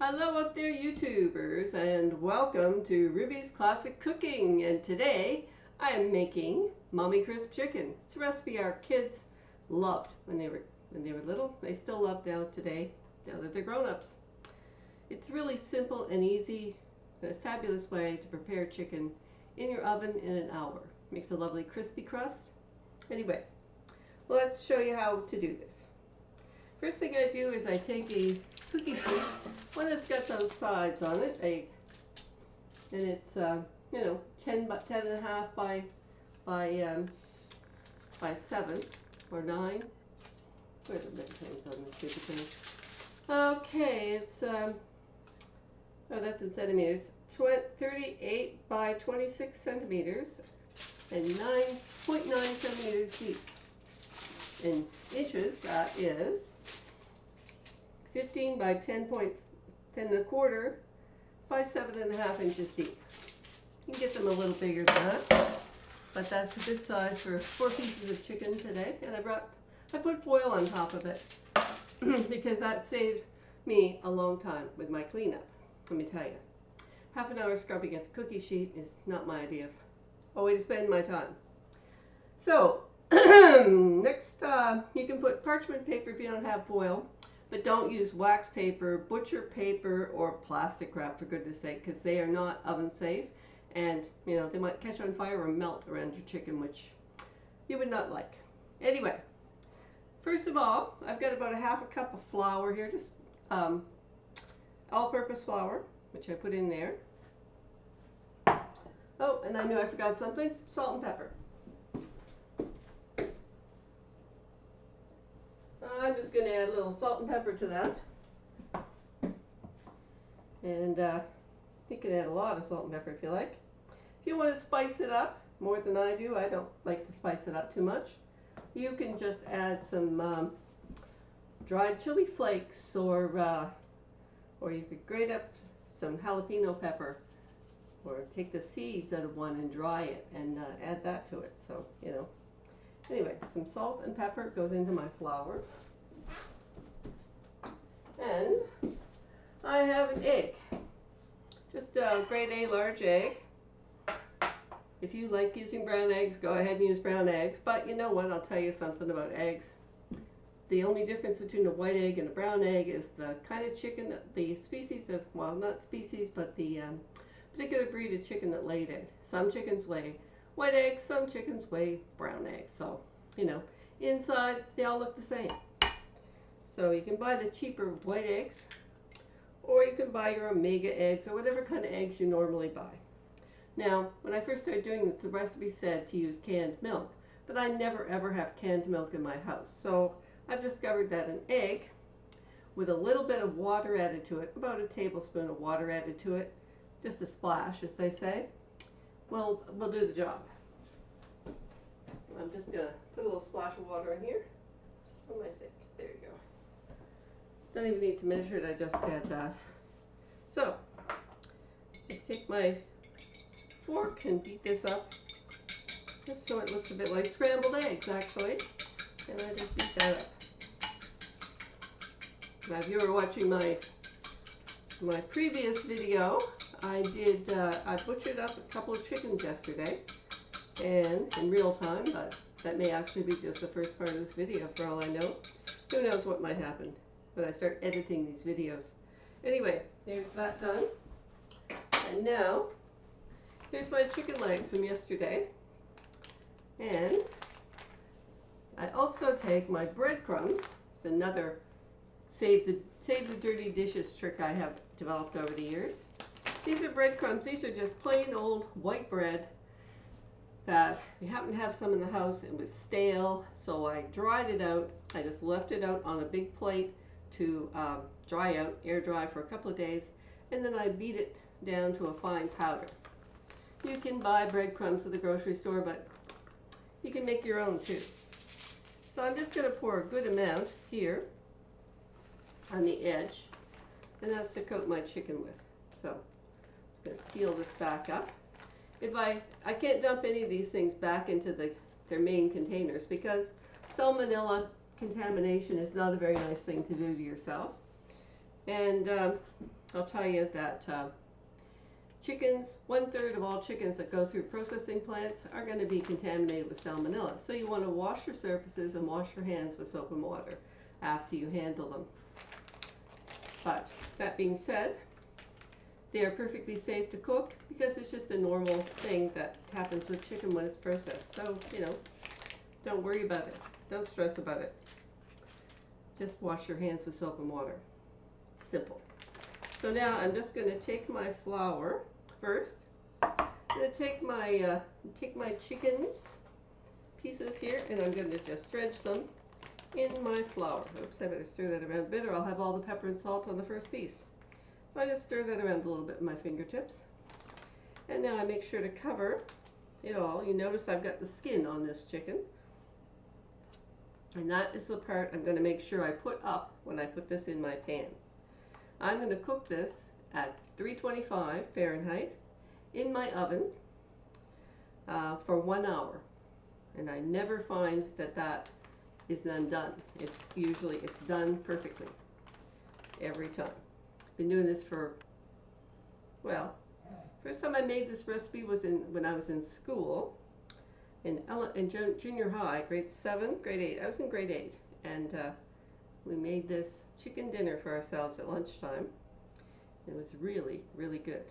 Hello out there YouTubers, and welcome to Ruby's Classic Cooking. And today I am making Mommy Crisp Chicken. It's a recipe our kids loved when they were little. They still love now today, now that they're grown-ups. It's really simple and easy, and a fabulous way to prepare chicken in your oven in an hour. Makes a lovely crispy crust. Anyway, let's show you how to do this. First thing I do is I take a cookie sheet, one that's got those sides on it, and it's 10 and a half by 7 or 9. Where's the measurements on this stupid thing? Okay, it's that's in centimeters. 38 by 26 centimeters and 9.9 centimeters deep. In inches, that is 15 by 10 and a quarter by 7.5 inches deep. You can get them a little bigger than that, but that's a good size for 4 pieces of chicken today. And I put foil on top of it because that saves me a long time with my cleanup. Let me tell you, half an hour scrubbing at the cookie sheet is not my idea of a way to spend my time. So next, you can put parchment paper if you don't have foil. But don't use wax paper, butcher paper, or plastic wrap, for goodness sake, because they are not oven safe, and they might catch on fire or melt around your chicken, which you would not like. Anyway, first of all, I've got about a half a cup of flour here, just all-purpose flour, which I put in there. Oh, and I knew I forgot something: salt and pepper. I'm just going to add a little salt and pepper to that. And you can add a lot of salt and pepper if you like. If you want to spice it up more than I do, I don't like to spice it up too much. You can just add some dried chili flakes, or you could grate up some jalapeno pepper, or take the seeds out of one and dry it and add that to it. So, Anyway, some salt and pepper goes into my flour. And I have an egg, just a grade A large egg. If you like using brown eggs, go ahead and use brown eggs. But you know what, I'll tell you something about eggs. The only difference between a white egg and a brown egg is the kind of chicken, the species of, well, not species, but the particular breed of chicken that laid it. Some chickens lay white eggs, some chickens lay brown eggs. So, inside they all look the same. So you can buy the cheaper white eggs, or you can buy your omega eggs, or whatever kind of eggs you normally buy. Now, when I first started doing this, the recipe said to use canned milk, but I never ever have canned milk in my house. So I've discovered that an egg with a little bit of water added to it, about a tablespoon of water added to it, just a splash, as they say, will do the job. I'm just going to put a little splash of water in here for my sake. There you go. Don't even need to measure it, I just add that. So, just take my fork and beat this up, just so it looks a bit like scrambled eggs, actually. And I just beat that up. Now, if you were watching my previous video, I butchered up a couple of chickens yesterday, and in real time, but that may actually be just the first part of this video for all I know. Who knows what might happen when I start editing these videos. Anyway, there's that done. And now, here's my chicken legs from yesterday. And I also take my breadcrumbs. It's another save the dirty dishes trick I have developed over the years. These are breadcrumbs. These are just plain old white bread that we happened to have some in the house. It was stale, so I dried it out. I just left it out on a big plate to dry out, air dry for a couple of days, and then I beat it down to a fine powder. You can buy breadcrumbs at the grocery store, but you can make your own too. So I'm just going to pour a good amount here on the edge, and that's to coat my chicken with. So I'm just going to seal this back up. If I can't dump any of these things back into their main containers, because salmonella contamination is not a very nice thing to do to yourself. And I'll tell you that chickens, 1/3 of all chickens that go through processing plants are going to be contaminated with salmonella. So you want to wash your surfaces and wash your hands with soap and water after you handle them. But that being said, they are perfectly safe to cook because it's just a normal thing that happens with chicken when it's processed. So, you know, don't worry about it. Don't stress about it. Just wash your hands with soap and water. Simple. So now I'm just going to take my flour first. I'm going to take my chicken pieces here, and I'm going to just dredge them in my flour. Oops, I better stir that around a bit or I'll have all the pepper and salt on the first piece. So I just stir that around a little bit with my fingertips. And now I make sure to cover it all. You notice I've got the skin on this chicken. And that is the part I'm going to make sure I put up when I put this in my pan. I'm going to cook this at 325 Fahrenheit in my oven for 1 hour. And I never find that that is undone. It's done perfectly every time. Been doing this for, well, first time I made this recipe was when I was in school in junior high, grade 7, grade 8. I was in grade 8, and we made this chicken dinner for ourselves at lunchtime. It was really, really good.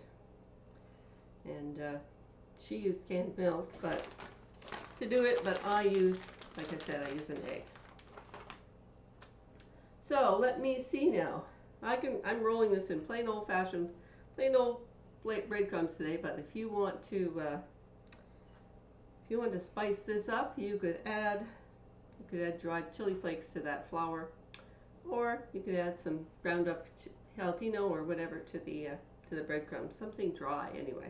And she used canned milk, but to do it, but I use, like I said, I use an egg. So let me see now. I'm rolling this in plain old breadcrumbs today. But if you want to spice this up, you could add dried chili flakes to that flour, or you could add some ground up jalapeno or whatever to the breadcrumbs. Something dry anyway.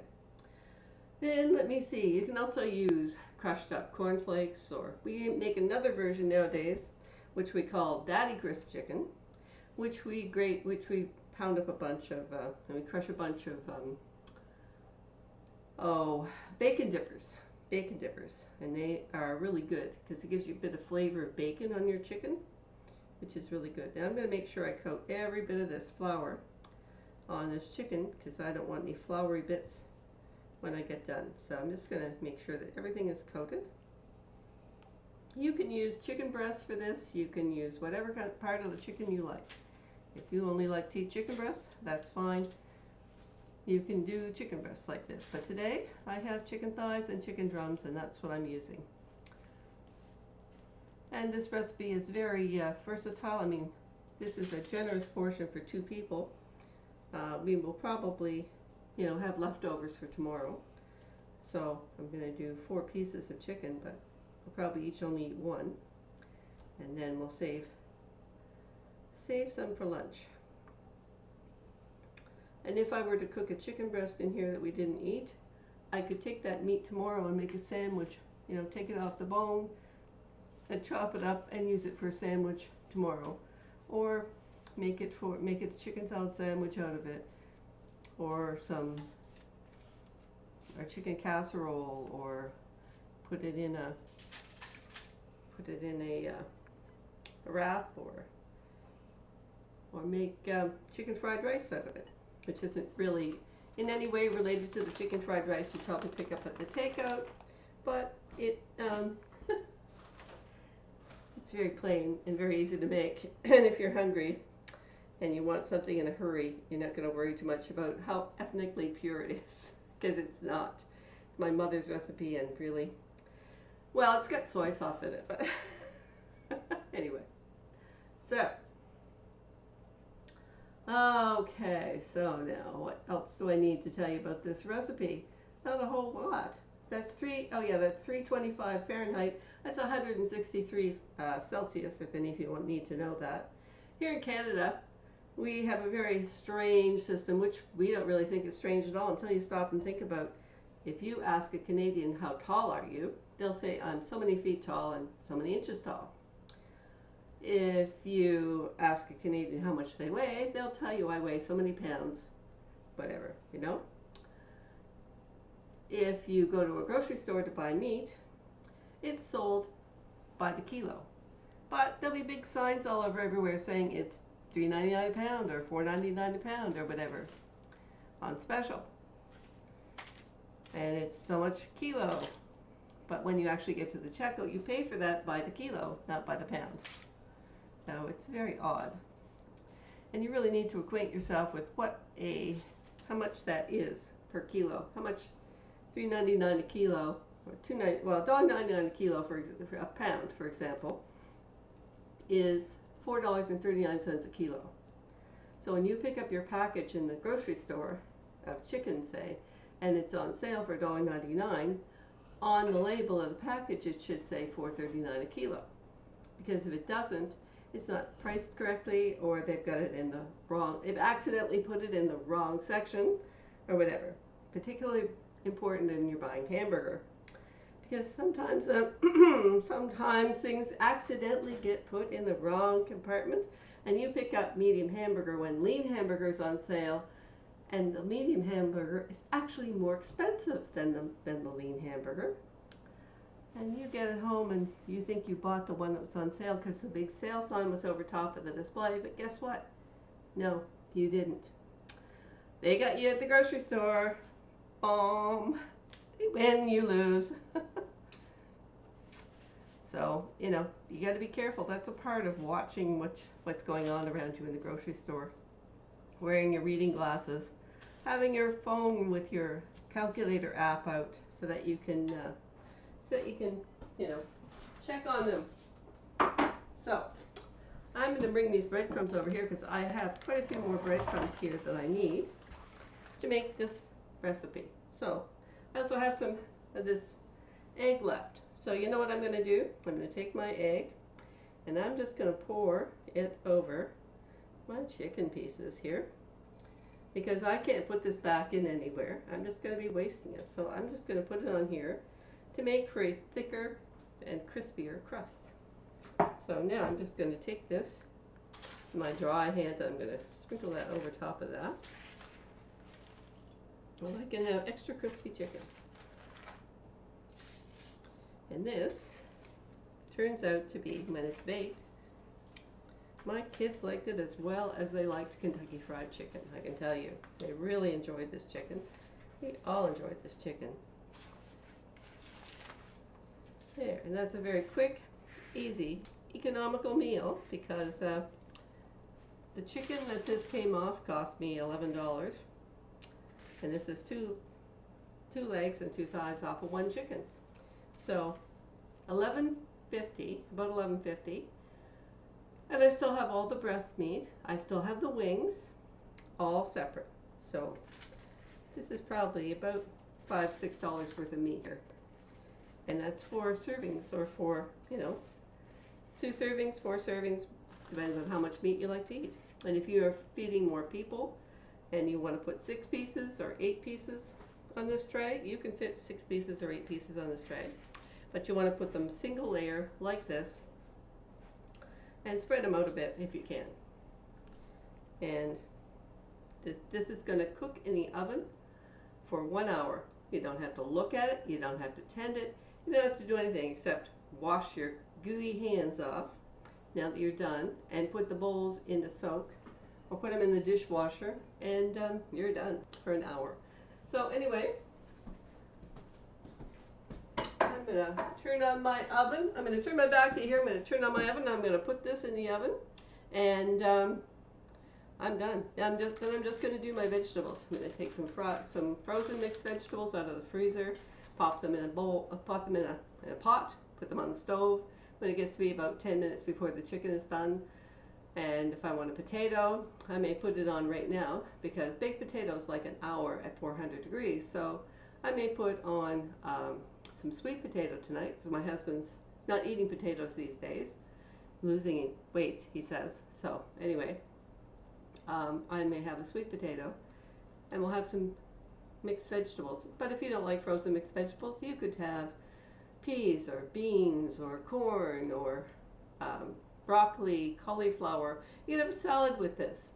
And let me see. You can also use crushed up cornflakes, or we make another version nowadays, which we call Daddy Crisp chicken, which we pound up a bunch of, and we crush a bunch of, bacon dippers, and they are really good because it gives you a bit of flavor of bacon on your chicken, which is really good. Now I'm going to make sure I coat every bit of this flour on this chicken because I don't want any floury bits when I get done. So I'm just going to make sure that everything is coated. You can use chicken breasts for this. You can use whatever kind of part of the chicken you like. If you only like to eat chicken breasts, that's fine. You can do chicken breasts like this. But today I have chicken thighs and chicken drums, and that's what I'm using. And this recipe is very versatile. I mean, this is a generous portion for 2 people. We will probably, have leftovers for tomorrow. So I'm going to do 4 pieces of chicken, but we'll probably each only eat 1. And then we'll save some for lunch. And if I were to cook a chicken breast in here that we didn't eat, I could take that meat tomorrow and make a sandwich, take it off the bone and chop it up and use it for a sandwich tomorrow. Or make it a chicken salad sandwich out of it, or chicken casserole, or put it in a wrap, or make chicken fried rice out of it, which isn't really in any way related to the chicken fried rice you probably pick up at the takeout, but it's very plain and very easy to make. And if you're hungry and you want something in a hurry, you're not going to worry too much about how ethnically pure it is, because it's not. It's my mother's recipe, and really, well, it's got soy sauce in it, but anyway. So, okay, so now what else do I need to tell you about this recipe? Not a whole lot. That's 325 Fahrenheit. That's 163 Celsius, if any of you need to know that. Here in Canada, we have a very strange system, which we don't really think is strange at all until you stop and think about. If you ask a Canadian, how tall are you? They'll say, I'm so many feet tall and so many inches tall. If you ask a Canadian how much they weigh, they'll tell you, I weigh so many pounds, whatever, If you go to a grocery store to buy meat, it's sold by the kilo. But there'll be big signs all over everywhere saying it's $3.99 a pound or $4.99 a pound or whatever on special. And it's so much a kilo. But when you actually get to the checkout, you pay for that by the kilo, not by the pound. So it's very odd. And you really need to acquaint yourself with how much that is per kilo. How much $3.99 a kilo, or $1.99 a kilo for a pound, for example, is $4.39 a kilo. So when you pick up your package in the grocery store of chicken, say, and it's on sale for $1.99, on the label of the package it should say $4.39 a kilo. Because if it doesn't, it's not priced correctly, or they've got it in the wrong, they've accidentally put it in the wrong section, or whatever. Particularly important when you're buying hamburger. Because sometimes sometimes things accidentally get put in the wrong compartment, and you pick up medium hamburger when lean hamburger is on sale, and the medium hamburger is actually more expensive than the lean hamburger. And you get it home and you think you bought the one that was on sale because the big sale sign was over top of the display, but guess what? No, you didn't. They got you at the grocery store. You win, you lose. So, you got to be careful. That's a part of watching what's going on around you in the grocery store. Wearing your reading glasses, having your phone with your calculator app out so that you can check on them. So, I'm going to bring these breadcrumbs over here because I have quite a few more breadcrumbs here that I need to make this recipe. So, I also have some of this egg left. So you know what I'm going to do? I'm going to take my egg and I'm just going to pour it over my chicken pieces here, because I can't put this back in anywhere. I'm just going to be wasting it. So I'm just going to put it on here to make for a thicker and crispier crust. So now I'm just going to take this, my dry hand, I'm going to sprinkle that over top of that. Well, I can have extra crispy chicken. And this turns out to be, when it's baked, my kids liked it as well as they liked Kentucky Fried Chicken, I can tell you. They really enjoyed this chicken. We all enjoyed this chicken. There, and that's a very quick, easy, economical meal, because the chicken that this came off cost me $11. And this is two legs and 2 thighs off of one chicken. So $11.50, about $11.50, and I still have all the breast meat. I still have the wings, all separate. So this is probably about $5, $6 worth of meat here, and that's 4 servings, or 4, 2 servings, 4 servings, depends on how much meat you like to eat. And if you are feeding more people, and you want to put 6 pieces or 8 pieces on this tray, you can fit 6 pieces or 8 pieces on this tray. But you want to put them single layer like this and spread them out a bit if you can. And this is going to cook in the oven for 1 hour. You don't have to look at it, you don't have to tend it, you don't have to do anything except wash your gooey hands off now that you're done, and put the bowls into soak, or put them in the dishwasher, and you're done for an hour. So anyway, I'm going to turn on my oven. I'm going to turn my back to here. I'm going to turn on my oven. I'm going to put this in the oven, and I'm done. Then I'm just going to do my vegetables. I'm going to take some frozen mixed vegetables out of the freezer, pop them in a bowl, pop them in a pot, put them on the stove. When it gets to be about 10 minutes before the chicken is done. And if I want a potato, I may put it on right now, because baked potatoes like an hour at 400 degrees. So I may put on some sweet potato tonight, because my husband's not eating potatoes these days, losing weight, he says. So anyway, I may have a sweet potato, and we'll have some mixed vegetables. But if you don't like frozen mixed vegetables, you could have peas or beans or corn or broccoli, cauliflower. You can have a salad with this.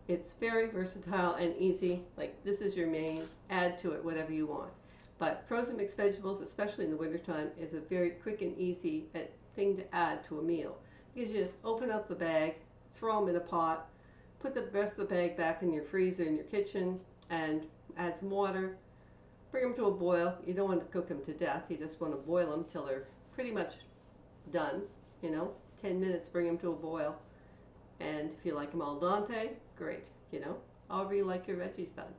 It's very versatile and easy. Like, this is your main, add to it whatever you want. But frozen mixed vegetables, especially in the wintertime, is a very quick and easy thing to add to a meal. Because you just open up the bag, throw them in a pot, put the rest of the bag back in your freezer in your kitchen and add some water. Bring them to a boil. You don't want to cook them to death. You just want to boil them till they're pretty much done. 10 minutes, bring them to a boil. And if you like them al dente, great. However you like your veggies done.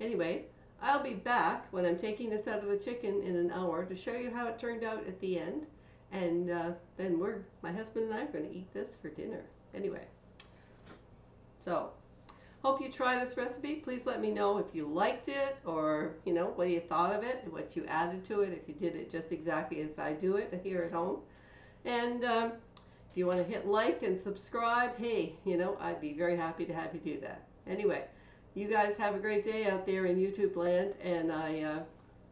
Anyway, I'll be back when I'm taking this out of the chicken in an hour to show you how it turned out at the end. And then my husband and I are going to eat this for dinner. Anyway, so hope you try this recipe. Please let me know if you liked it, or what you thought of it, what you added to it, if you did it just exactly as I do it here at home. And if you want to hit like and subscribe, hey, I'd be very happy to have you do that. Anyway, you guys have a great day out there in YouTube land, and I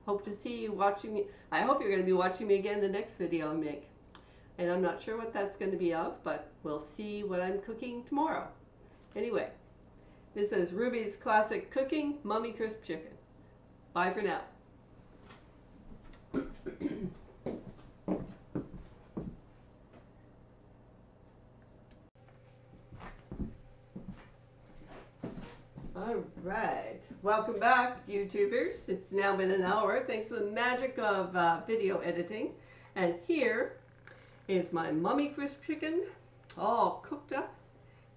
hope to see you watching me. I hope you're going to be watching me again the next video I make. And I'm not sure what that's going to be of, but we'll see what I'm cooking tomorrow. Anyway, this is Ruby's Classic Cooking Mummy Crisp Chicken. Bye for now. Alright, welcome back YouTubers. It's now been an hour thanks to the magic of video editing. And here is my Mummy Crisp Chicken, all cooked up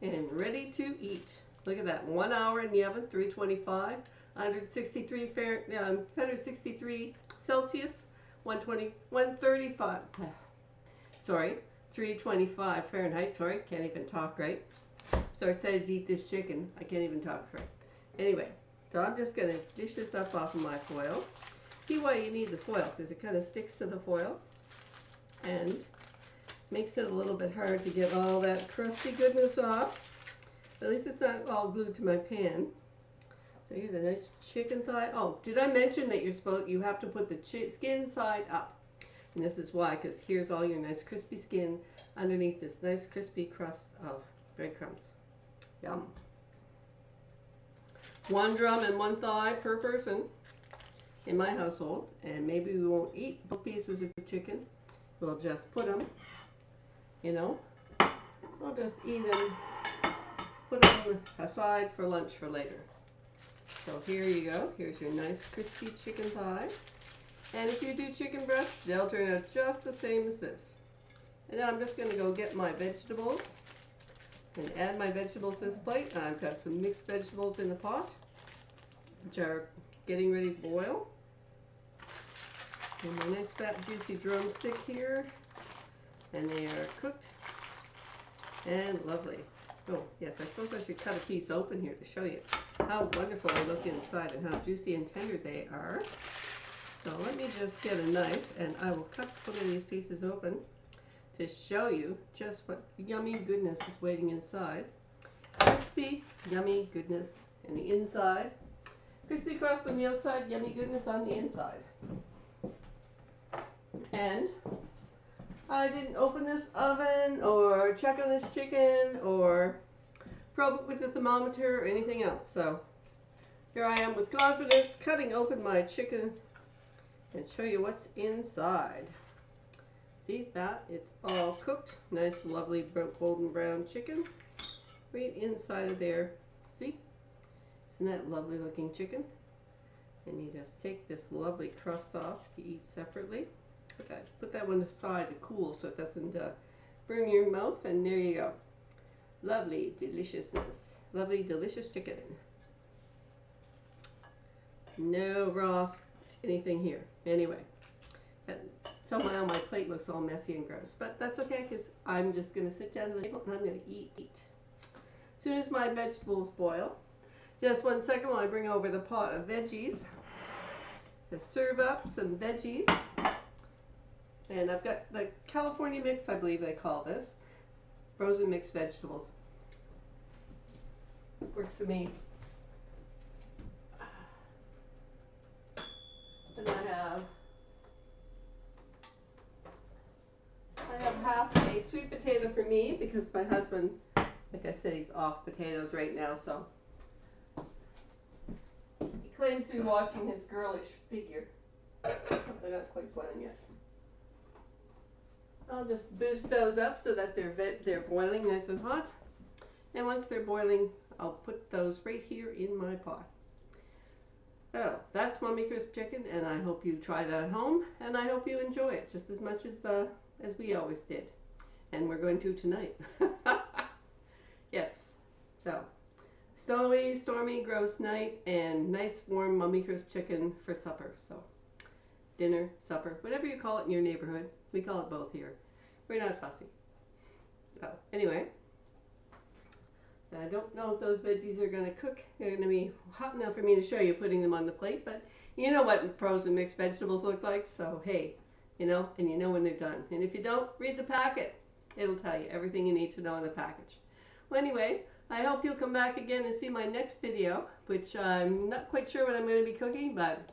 and ready to eat. Look at that, 1 hour in the oven, 325, 163 Celsius, 135, sorry, 325 Fahrenheit, sorry, can't even talk right. So excited to eat this chicken, I can't even talk right. Anyway, so I'm just going to dish this up off of my foil. See why you need the foil, because it kind of sticks to the foil and makes it a little bit hard to get all that crusty goodness off. At least it's not all glued to my pan. So here's a nice chicken thigh. Oh, did I mention that you have to put the skin side up? And this is why, because here's all your nice crispy skin underneath this nice crispy crust of breadcrumbs. Yum. 1 drum and 1 thigh per person in my household, and maybe we won't eat both pieces of chicken. We'll just put them, we'll just eat them, put them aside for lunch for later. So here you go. Here's your nice crispy chicken thigh. And if you do chicken breasts, they'll turn out just the same as this. And now I'm just going to go get my vegetables and add my vegetables to this plate. I've got some mixed vegetables in the pot, which are getting ready to boil. And my nice fat juicy drumstick here, and they are cooked and lovely. Oh yes, I suppose I should cut a piece open here to show you how wonderful they look inside and how juicy and tender they are. So let me just get a knife, and I will cut one of these pieces open to show you just what yummy goodness is waiting inside. Crispy, yummy goodness in the inside. Crispy crust on the outside, yummy goodness on the inside. And I didn't open this oven or check on this chicken or probe it with a thermometer or anything else. So here I am with confidence cutting open my chicken and show you what's inside. See that? It's all cooked. Nice, lovely golden brown chicken right inside of there. See? Isn't that lovely looking chicken? And you just take this lovely crust off to eat separately. Put that one aside to cool so it doesn't burn your mouth, and there you go. Lovely deliciousness. Lovely delicious chicken. No raw anything here. Anyway, somehow my plate looks all messy and gross, but that's okay because I'm just going to sit down at the table and I'm going to eat. As soon as my vegetables boil, just 1 second while I bring over the pot of veggies to serve up some veggies. And I've got the California mix, I believe they call this, frozen mixed vegetables. Works for me. And I have half a sweet potato for me because my husband, like I said, he's off potatoes right now, so he claims to be watching his girlish figure. They're not quite done yet. I'll just boost those up so that they're boiling nice and hot. And once they're boiling, I'll put those right here in my pot. So that's Mommy Crisp chicken, and I hope you try that at home, and I hope you enjoy it just as much as we always did, and we're going to tonight. Yes. So snowy, stormy, gross night, and nice warm Mommy Crisp chicken for supper. So dinner, supper, whatever you call it in your neighborhood. We call it both here. We're not fussy. So anyway, I don't know if those veggies are going to cook. They're going to be hot enough for me to show you putting them on the plate, but you know what frozen mixed vegetables look like, so hey, you know, and you know when they're done. And if you don't, read the packet. It'll tell you everything you need to know in the package. Well, anyway, I hope you'll come back again and see my next video, which I'm not quite sure what I'm going to be cooking, but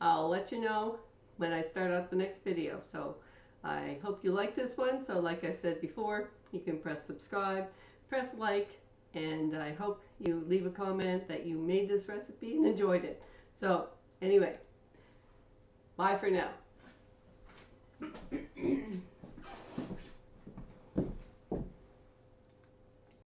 I'll let you know when I start out the next video. So I hope you like this one. So like I said before, you can press subscribe, press like, and I hope you leave a comment that you made this recipe and enjoyed it. So anyway, bye for now.